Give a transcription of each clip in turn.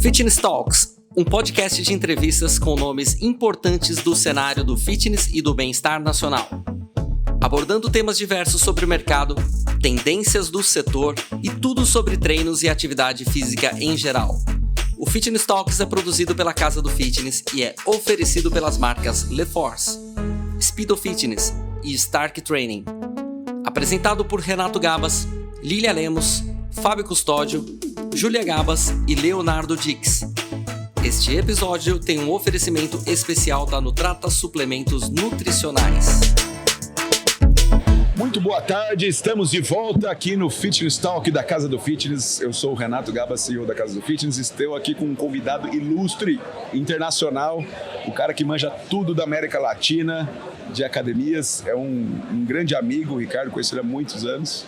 Fitness Talks, um podcast de entrevistas com nomes importantes do cenário do fitness e do bem-estar nacional, abordando temas diversos sobre o mercado, tendências do setor e tudo sobre treinos e atividade física em geral. O Fitness Talks é produzido pela Casa do Fitness e é oferecido pelas marcas LeForce, Speedo Fitness e Stark Training. Apresentado por Renato Gabas, Lília Lemos, Fábio Custódio, Júlia Gabas e Leonardo Dix. Este episódio tem um oferecimento especial da Nutrata Suplementos Nutricionais. Muito boa tarde, estamos de volta aqui no Fitness Talk da Casa do Fitness. Eu sou o Renato Gabas, CEO da Casa do Fitness. Estou aqui com um convidado ilustre, internacional, o cara que manja tudo da América Latina, de academias. É um grande amigo, o Ricardo, conheci ele há muitos anos.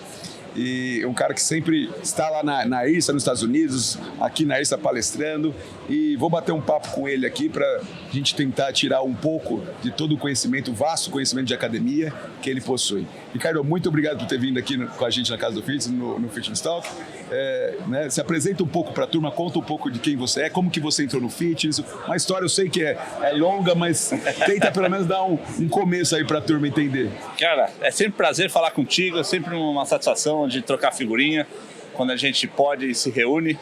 E um cara que sempre está lá na IRSA, nos Estados Unidos, aqui na IRSA palestrando. E vou bater um papo com ele aqui para a gente tentar tirar um pouco de todo o conhecimento, o vasto conhecimento de academia que ele possui. Ricardo, muito obrigado por ter vindo aqui com a gente na Casa do Fitness, no Fitness Talk. Se apresenta um pouco para a turma, conta um pouco de quem você é, como que você entrou no fitness. Uma história eu sei que é longa, mas tenta pelo menos dar um começo aí para a turma entender. Cara, é sempre um prazer falar contigo, é sempre uma satisfação de trocar figurinha, quando a gente pode e se reúne.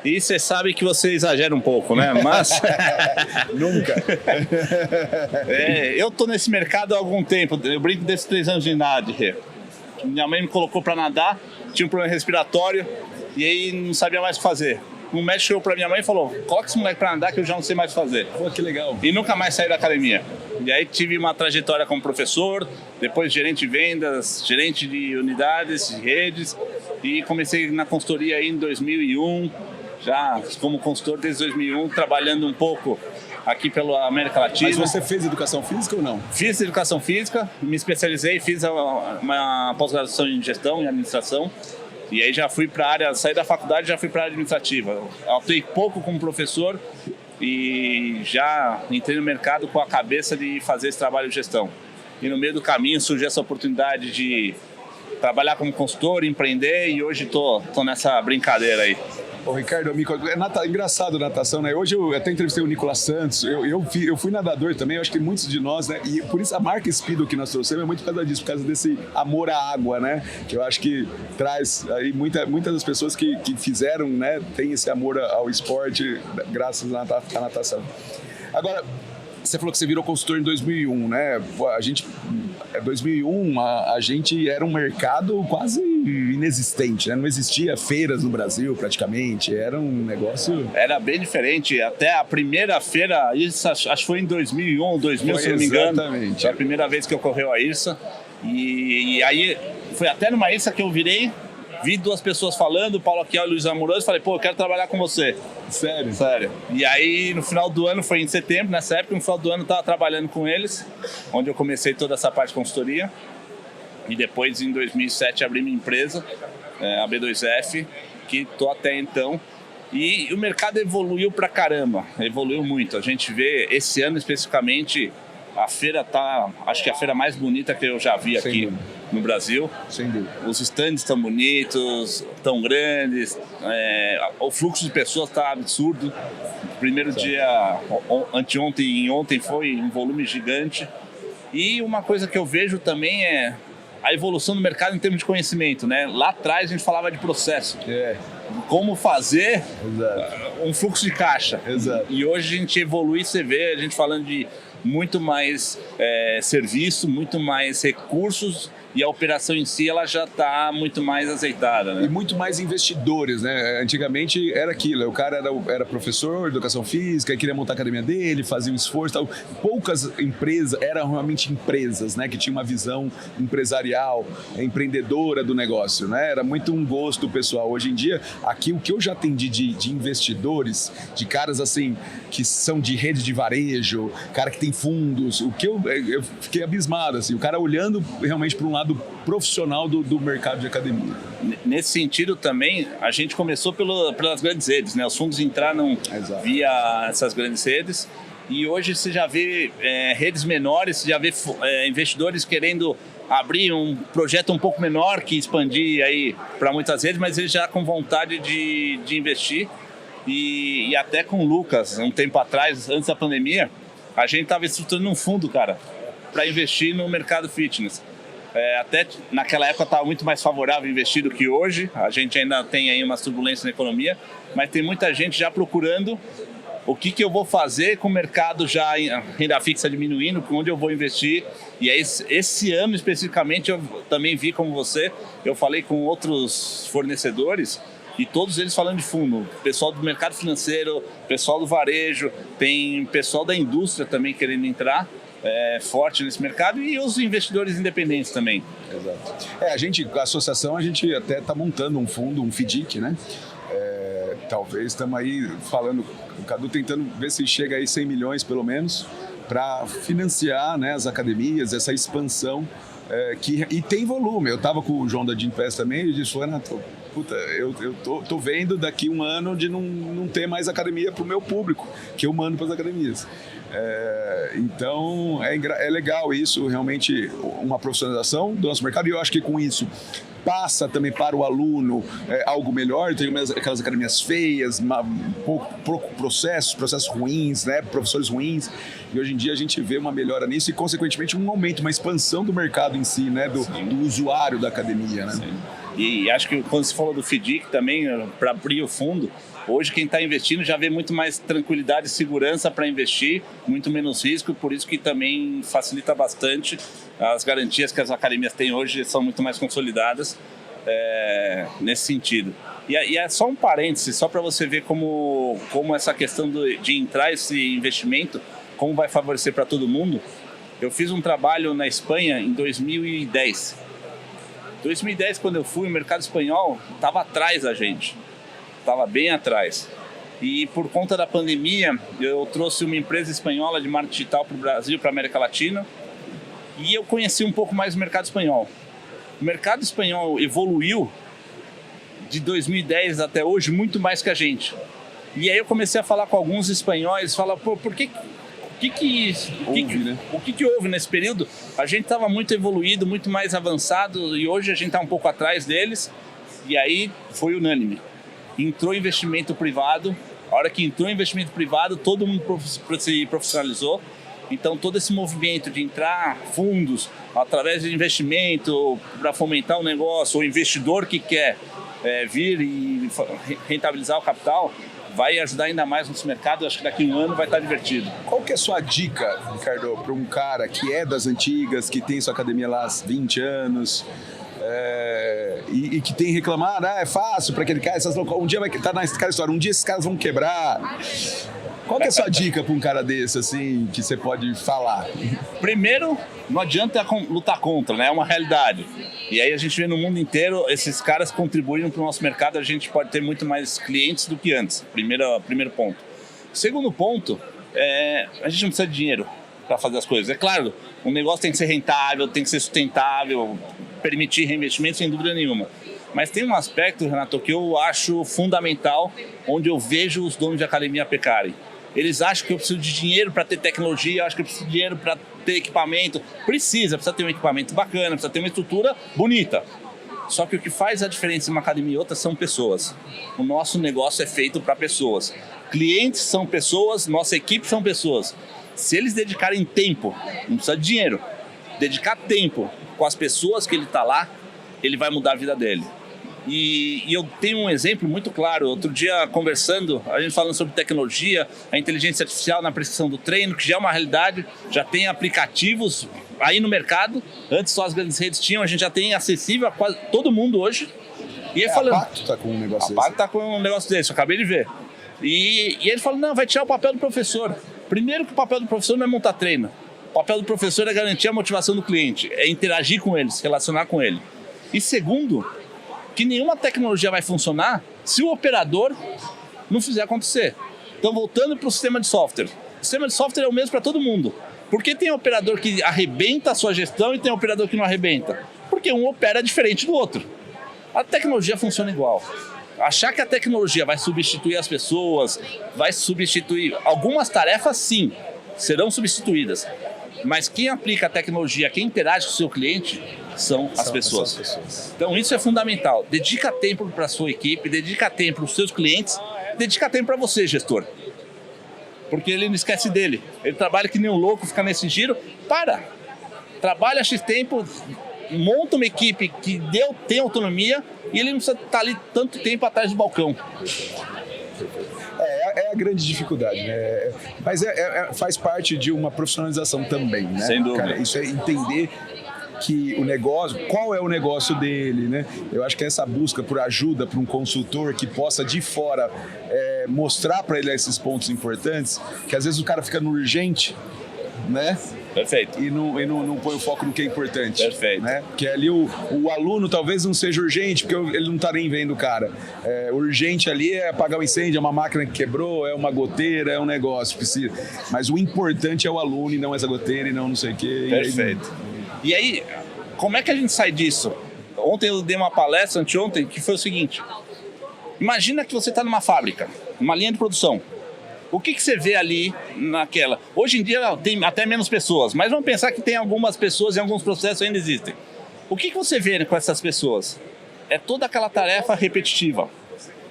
E você sabe que você exagera um pouco, né? Mas... Nunca. Eu tô nesse mercado há algum tempo, eu brinco desses 3 anos de idade. Minha mãe me colocou para nadar, tinha um problema respiratório e aí não sabia mais o que fazer. Um médico chegou pra minha mãe e falou: coloca esse moleque pra nadar que eu já não sei mais o que fazer. Pô, que legal. E nunca mais saí da academia. E aí tive uma trajetória como professor, depois gerente de vendas, gerente de unidades, de redes, e comecei na consultoria aí em 2001, já como consultor desde 2001, trabalhando um pouco aqui pela América Latina. Mas você fez educação física ou não? Fiz educação física, me especializei, fiz uma pós-graduação em gestão e administração. E aí já fui para a área, saí da faculdade e já fui para a área administrativa. Atuei pouco como professor e já entrei no mercado com a cabeça de fazer esse trabalho de gestão. E no meio do caminho surgiu essa oportunidade de trabalhar como consultor, empreender, e hoje tô nessa brincadeira aí. Ô, Ricardo, é engraçado a natação, né? Hoje eu até entrevistei o Nicolas Santos, eu fui nadador também, eu acho que muitos de nós, né? E por isso a marca Speedo que nós trouxemos é muito por causa disso, por causa desse amor à água, né? Que eu acho que traz aí muitas das pessoas que fizeram, né? Tem esse amor ao esporte graças à natação. Agora, você falou que você virou consultor em 2001, né? A gente, 2001, a gente era um mercado quase inexistente, né? Não existia feiras no Brasil praticamente, era um negócio... Era bem diferente, até a primeira feira, isso acho que foi em 2001 ou 2000, se não me engano. Exatamente. Foi a primeira vez que ocorreu a IRSA, e aí foi até numa IRSA que eu virei, vi 2 pessoas falando, Paulo Aquiel e Luiz Amoroso, falei, pô, eu quero trabalhar com você. Sério? Sério. E aí, no final do ano, foi em setembro, nessa época, no final do ano eu estava trabalhando com eles, onde eu comecei toda essa parte de consultoria. E depois, em 2007, abri minha empresa, a B2F, que estou até então. E o mercado evoluiu pra caramba, evoluiu muito. A gente vê, esse ano especificamente, a feira tá, acho que é a feira mais bonita que eu já vi aqui no Brasil. Sem dúvida. Os stands estão bonitos, tão grandes, o fluxo de pessoas está absurdo. O primeiro dia, anteontem e ontem, foi um volume gigante. E uma coisa que eu vejo também é a evolução do mercado em termos de conhecimento, né? Lá atrás a gente falava de processo. Como fazer um fluxo de caixa. Exato. E hoje a gente evolui, você vê a gente falando de muito mais serviço, muito mais recursos, e a operação em si ela já está muito mais azeitada, né? E muito mais investidores, né? Antigamente era aquilo, o cara era professor de educação física, queria montar a academia dele, fazia um esforço, tal. Poucas empresas eram realmente empresas, né? Que tinham uma visão empresarial, empreendedora do negócio, né? Era muito um gosto pessoal. Hoje em dia, aqui o que eu já atendi de investidores, de caras assim, que são de rede de varejo, cara que tem fundos, o que eu fiquei abismado, assim, o cara olhando realmente para um lado profissional do mercado de academia. Nesse sentido também, a gente começou pelas grandes redes, né? Os fundos entraram via essas grandes redes, e hoje você já vê redes menores, você já vê investidores querendo abrir um projeto um pouco menor, que expandir aí para muitas redes, mas eles já com vontade de investir. E até com o Lucas, um tempo atrás, antes da pandemia, a gente estava estruturando um fundo, cara, para investir no mercado fitness. Até naquela época estava muito mais favorável investir do que hoje. A gente ainda tem aí umas turbulências na economia, mas tem muita gente já procurando o que eu vou fazer com o mercado já em renda fixa diminuindo, onde eu vou investir. E aí, esse ano especificamente eu também vi como você, eu falei com outros fornecedores e todos eles falando de fundo. Pessoal do mercado financeiro, pessoal do varejo, tem pessoal da indústria também querendo entrar forte nesse mercado e os investidores independentes também. Exato. A associação, a gente até está montando um fundo, um FDIC, né? Talvez estamos aí falando, o Cadu tentando ver se chega aí 100 milhões pelo menos para financiar, né, as academias, essa expansão e tem volume. Eu estava com o João da Gympass também e disse, Renato, puta, eu tô vendo daqui um ano de não ter mais academia para o meu público, que eu mando para as academias. Então é legal isso, realmente uma profissionalização do nosso mercado, e eu acho que com isso passa também para o aluno algo melhor. Tem aquelas academias feias, processos ruins, né? Professores ruins, e hoje em dia a gente vê uma melhora nisso e consequentemente um aumento, uma expansão do mercado em si, né? Do usuário da academia, né? Sim. E acho que quando você falou do FDIC também, para abrir o fundo, hoje quem está investindo já vê muito mais tranquilidade e segurança para investir, muito menos risco, por isso que também facilita bastante. As garantias que as academias têm hoje são muito mais consolidadas nesse sentido. E é só um parêntese, só para você ver como essa questão de entrar esse investimento, como vai favorecer para todo mundo. Eu fiz um trabalho na Espanha em 2010. 2010, quando eu fui, o mercado espanhol estava atrás da gente. Estava bem atrás. E por conta da pandemia, eu trouxe uma empresa espanhola de marketing digital para o Brasil, para a América Latina, e eu conheci um pouco mais o mercado espanhol. O mercado espanhol evoluiu de 2010 até hoje muito mais que a gente. E aí eu comecei a falar com alguns espanhóis, falar, pô, o que houve nesse período? A gente estava muito evoluído, muito mais avançado, e hoje a gente está um pouco atrás deles, e aí foi unânime. Entrou investimento privado, a hora que entrou investimento privado, todo mundo se profissionalizou. Então todo esse movimento de entrar fundos através de investimento para fomentar o negócio, o investidor que quer vir e rentabilizar o capital, vai ajudar ainda mais nesse mercado. Eu acho que daqui a um ano vai estar divertido. Qual que é a sua dica, Ricardo, para um cara que é das antigas, que tem sua academia lá há 20 anos... e que tem reclamado, é fácil para aquele cara, um dia vai estar naquela história, um dia esses caras vão quebrar. Qual que é a sua dica para um cara desse, assim, que você pode falar? Primeiro, não adianta lutar contra, né? É uma realidade. E aí a gente vê no mundo inteiro esses caras contribuindo para o nosso mercado, a gente pode ter muito mais clientes do que antes. Primeiro ponto. Segundo ponto, a gente não precisa de dinheiro para fazer as coisas. É claro, um negócio tem que ser rentável, tem que ser sustentável, permitir reinvestimento sem dúvida nenhuma. Mas tem um aspecto, Renato, que eu acho fundamental, onde eu vejo os donos de academia pecarem. Eles acham que eu preciso de dinheiro para ter tecnologia, eu acho que eu preciso de dinheiro para ter equipamento. Precisa ter um equipamento bacana, precisa ter uma estrutura bonita. Só que o que faz a diferença em uma academia e outra são pessoas. O nosso negócio é feito para pessoas. Clientes são pessoas, nossa equipe são pessoas. Se eles dedicarem tempo, não precisa de dinheiro, dedicar tempo com as pessoas que ele está lá, ele vai mudar a vida dele. E eu tenho um exemplo muito claro. Outro dia, conversando, a gente falando sobre tecnologia, a inteligência artificial na prescrição do treino, que já é uma realidade, já tem aplicativos aí no mercado. Antes só as grandes redes tinham, a gente já tem acessível a quase todo mundo hoje. E aí falando, a Pacto está com um negócio desse. A Pacto está com um negócio desse, eu acabei de ver. E ele falou, não, vai tirar o papel do professor. Primeiro que o papel do professor não é montar treino. O papel do professor é garantir a motivação do cliente, é interagir com ele, se relacionar com ele. E segundo, que nenhuma tecnologia vai funcionar se o operador não fizer acontecer. Então, voltando para o sistema de software. O sistema de software é o mesmo para todo mundo. Por que tem operador que arrebenta a sua gestão e tem operador que não arrebenta? Porque um opera diferente do outro. A tecnologia funciona igual. Achar que a tecnologia vai substituir as pessoas, vai substituir algumas tarefas, sim, serão substituídas. Mas quem aplica a tecnologia, quem interage com o seu cliente, são as pessoas. Então isso é fundamental. Dedica tempo para a sua equipe, dedica tempo para os seus clientes dedica tempo para você, gestor. Porque ele não esquece dele. Ele trabalha que nem um louco, fica nesse giro. Trabalha X tempo, monta uma equipe que tem autonomia e ele não precisa estar ali tanto tempo atrás do balcão. É a grande dificuldade, né? Mas faz parte de uma profissionalização também, né? Sem dúvida. Cara, isso é entender que o negócio, qual é o negócio dele, né? Eu acho que essa busca por ajuda para um consultor que possa de fora mostrar para ele esses pontos importantes, que às vezes o cara fica no urgente, né? Perfeito. E não põe o foco no que é importante. Perfeito. Né? Porque ali o aluno talvez não seja urgente, porque ele não está nem vendo o cara. Urgente ali é apagar o incêndio, é uma máquina que quebrou, é uma goteira, é um negócio. Precisa. Mas o importante é o aluno e não essa goteira e não sei o quê. Perfeito. E aí, como é que a gente sai disso? Ontem eu dei uma palestra, anteontem, que foi o seguinte. Imagina que você está numa fábrica, uma linha de produção. O que você vê ali naquela? Hoje em dia tem até menos pessoas, mas vamos pensar que tem algumas pessoas e alguns processos ainda existem. O que você vê com essas pessoas? É toda aquela tarefa repetitiva.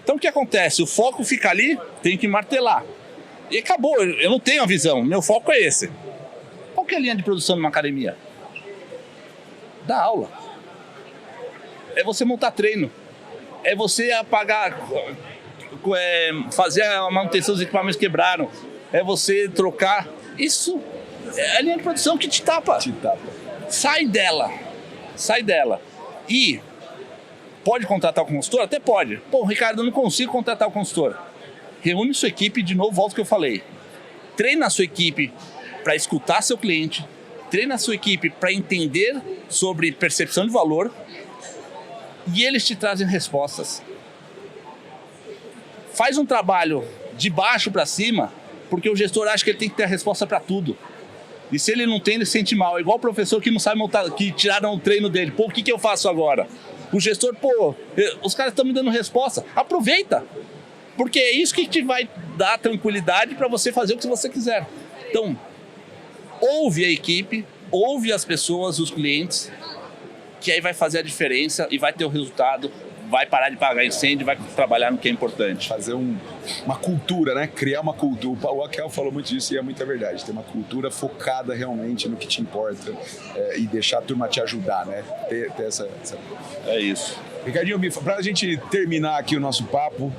Então o que acontece? O foco fica ali, tem que martelar. E acabou, eu não tenho a visão, meu foco é esse. Qual que é a linha de produção numa academia? Dar aula. É você montar treino. É você apagar... fazer a manutenção dos equipamentos que quebraram, é você trocar. Isso é a linha de produção que te tapa. Sai dela. E pode contratar o consultor? Até pode. Pô, Ricardo, eu não consigo contratar o consultor. Reúne sua equipe, de novo, volta ao que eu falei. Treina a sua equipe para escutar seu cliente, treina a sua equipe para entender sobre percepção de valor e eles te trazem respostas. Faz um trabalho de baixo para cima, porque o gestor acha que ele tem que ter a resposta para tudo. E se ele não tem, ele se sente mal. É igual o professor que não sabe montar, que tiraram o treino dele. Pô, o que eu faço agora? O gestor, os caras estão me dando resposta. Aproveita. Porque é isso que te vai dar tranquilidade para você fazer o que você quiser. Então, ouve a equipe, ouve as pessoas, os clientes, que aí vai fazer a diferença e vai ter o resultado. Vai parar de pagar incêndio, vai trabalhar no que é importante. Fazer uma cultura, né? Criar uma cultura. O Akel falou muito disso e é muita verdade. Ter uma cultura focada realmente no que te importa e deixar a turma te ajudar, né? Ter essa... É isso. Ricardinho, para a gente terminar aqui o nosso papo,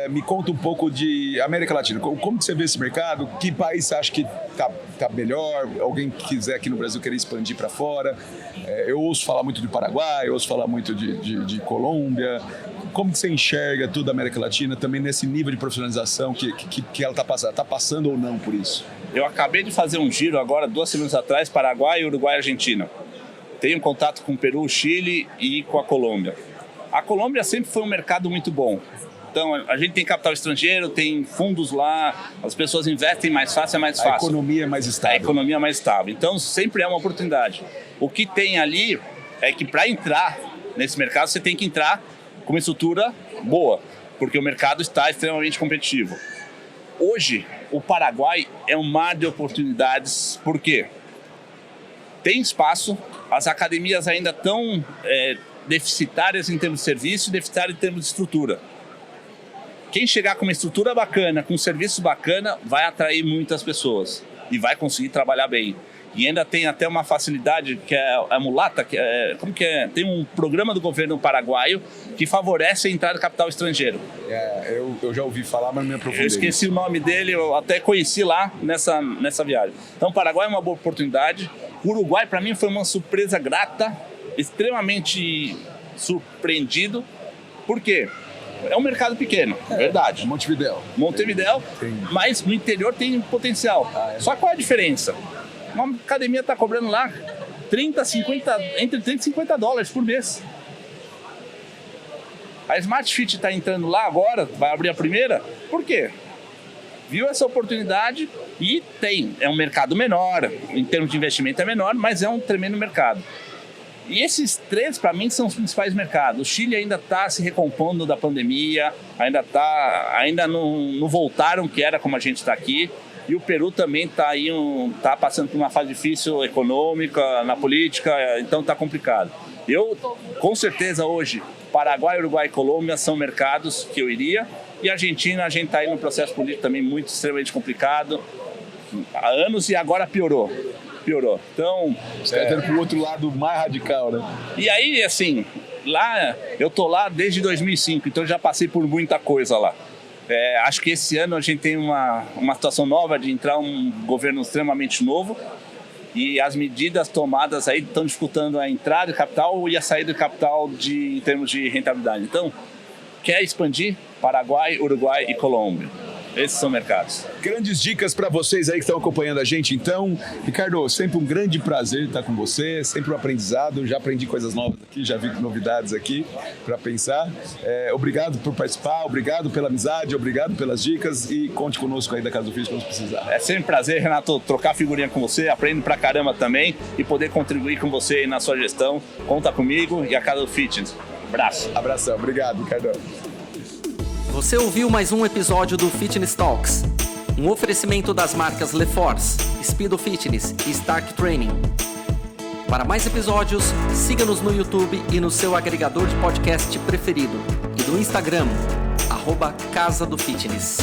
me conta um pouco de América Latina. Como que você vê esse mercado? Que país você acha que tá melhor? Alguém que quiser aqui no Brasil querer expandir para fora? Eu ouço falar muito de Paraguai, eu ouço falar muito de Colômbia. Como que você enxerga toda a América Latina também nesse nível de profissionalização que ela está passando? Está passando ou não por isso? Eu acabei de fazer um giro agora, 2 semanas atrás, Paraguai, Uruguai e Argentina. Tenho contato com o Peru, Chile e com a Colômbia. A Colômbia sempre foi um mercado muito bom. Então, a gente tem capital estrangeiro, tem fundos lá, as pessoas investem mais fácil, é mais fácil. A economia é mais estável. A economia é mais estável. Então, sempre é uma oportunidade. O que tem ali é que para entrar nesse mercado, você tem que entrar com uma estrutura boa, porque o mercado está extremamente competitivo. Hoje, o Paraguai é um mar de oportunidades. Por quê? Tem espaço, as academias ainda estão... deficitárias em termos de serviço e deficitárias em termos de estrutura. Quem chegar com uma estrutura bacana, com um serviço bacana, vai atrair muitas pessoas e vai conseguir trabalhar bem. E ainda tem até uma facilidade, que é a mulata, tem um programa do governo paraguaio que favorece a entrada de capital estrangeiro. Eu já ouvi falar, mas não me aprofundei. Eu esqueci o nome dele, eu até conheci lá nessa viagem. Então, o Paraguai é uma boa oportunidade. O Uruguai, para mim, foi uma surpresa grata, extremamente surpreendido. Por quê? É um mercado pequeno, verdade. Montevidéu, mas no interior tem potencial. Só qual é a diferença? Uma academia está cobrando lá entre 30 e 50 dólares por mês. A Smart Fit está entrando lá agora, vai abrir a primeira. Por quê? Viu essa oportunidade e é um mercado menor, em termos de investimento é menor, mas é um tremendo mercado. E esses 3, para mim, são os principais mercados. O Chile ainda está se recompondo da pandemia, ainda não voltaram, que era como a gente está aqui. E o Peru também está passando por uma fase difícil econômica, na política, então está complicado. Eu, com certeza, hoje, Paraguai, Uruguai e Colômbia são mercados que eu iria. E a Argentina, a gente está aí num processo político também muito extremamente complicado. Há anos e agora piorou. Então... Você está indo para o outro lado mais radical, né? E aí, assim, lá, eu tô lá desde 2005, então já passei por muita coisa lá. Acho que esse ano a gente tem uma situação nova de entrar um governo extremamente novo e as medidas tomadas aí estão dificultando a entrada de capital e a saída de capital em termos de rentabilidade. Então, quer expandir? Paraguai, Uruguai e Colômbia. Esses são mercados. Grandes dicas para vocês aí que estão acompanhando a gente, então. Ricardo, sempre um grande prazer estar com você, sempre um aprendizado. Já aprendi coisas novas aqui, já vi novidades aqui para pensar. Obrigado por participar, obrigado pela amizade, obrigado pelas dicas e conte conosco aí da Casa do Fitness quando precisar. É sempre um prazer, Renato, trocar figurinha com você, aprendo pra caramba também e poder contribuir com você aí na sua gestão. Conta comigo e a Casa do Fitness. Abração, obrigado, Ricardo. Você ouviu mais um episódio do Fitness Talks, um oferecimento das marcas LeForce, Speedo Fitness e Stark Training. Para mais episódios, siga-nos no YouTube e no seu agregador de podcast preferido e no Instagram, @Casa do Fitness.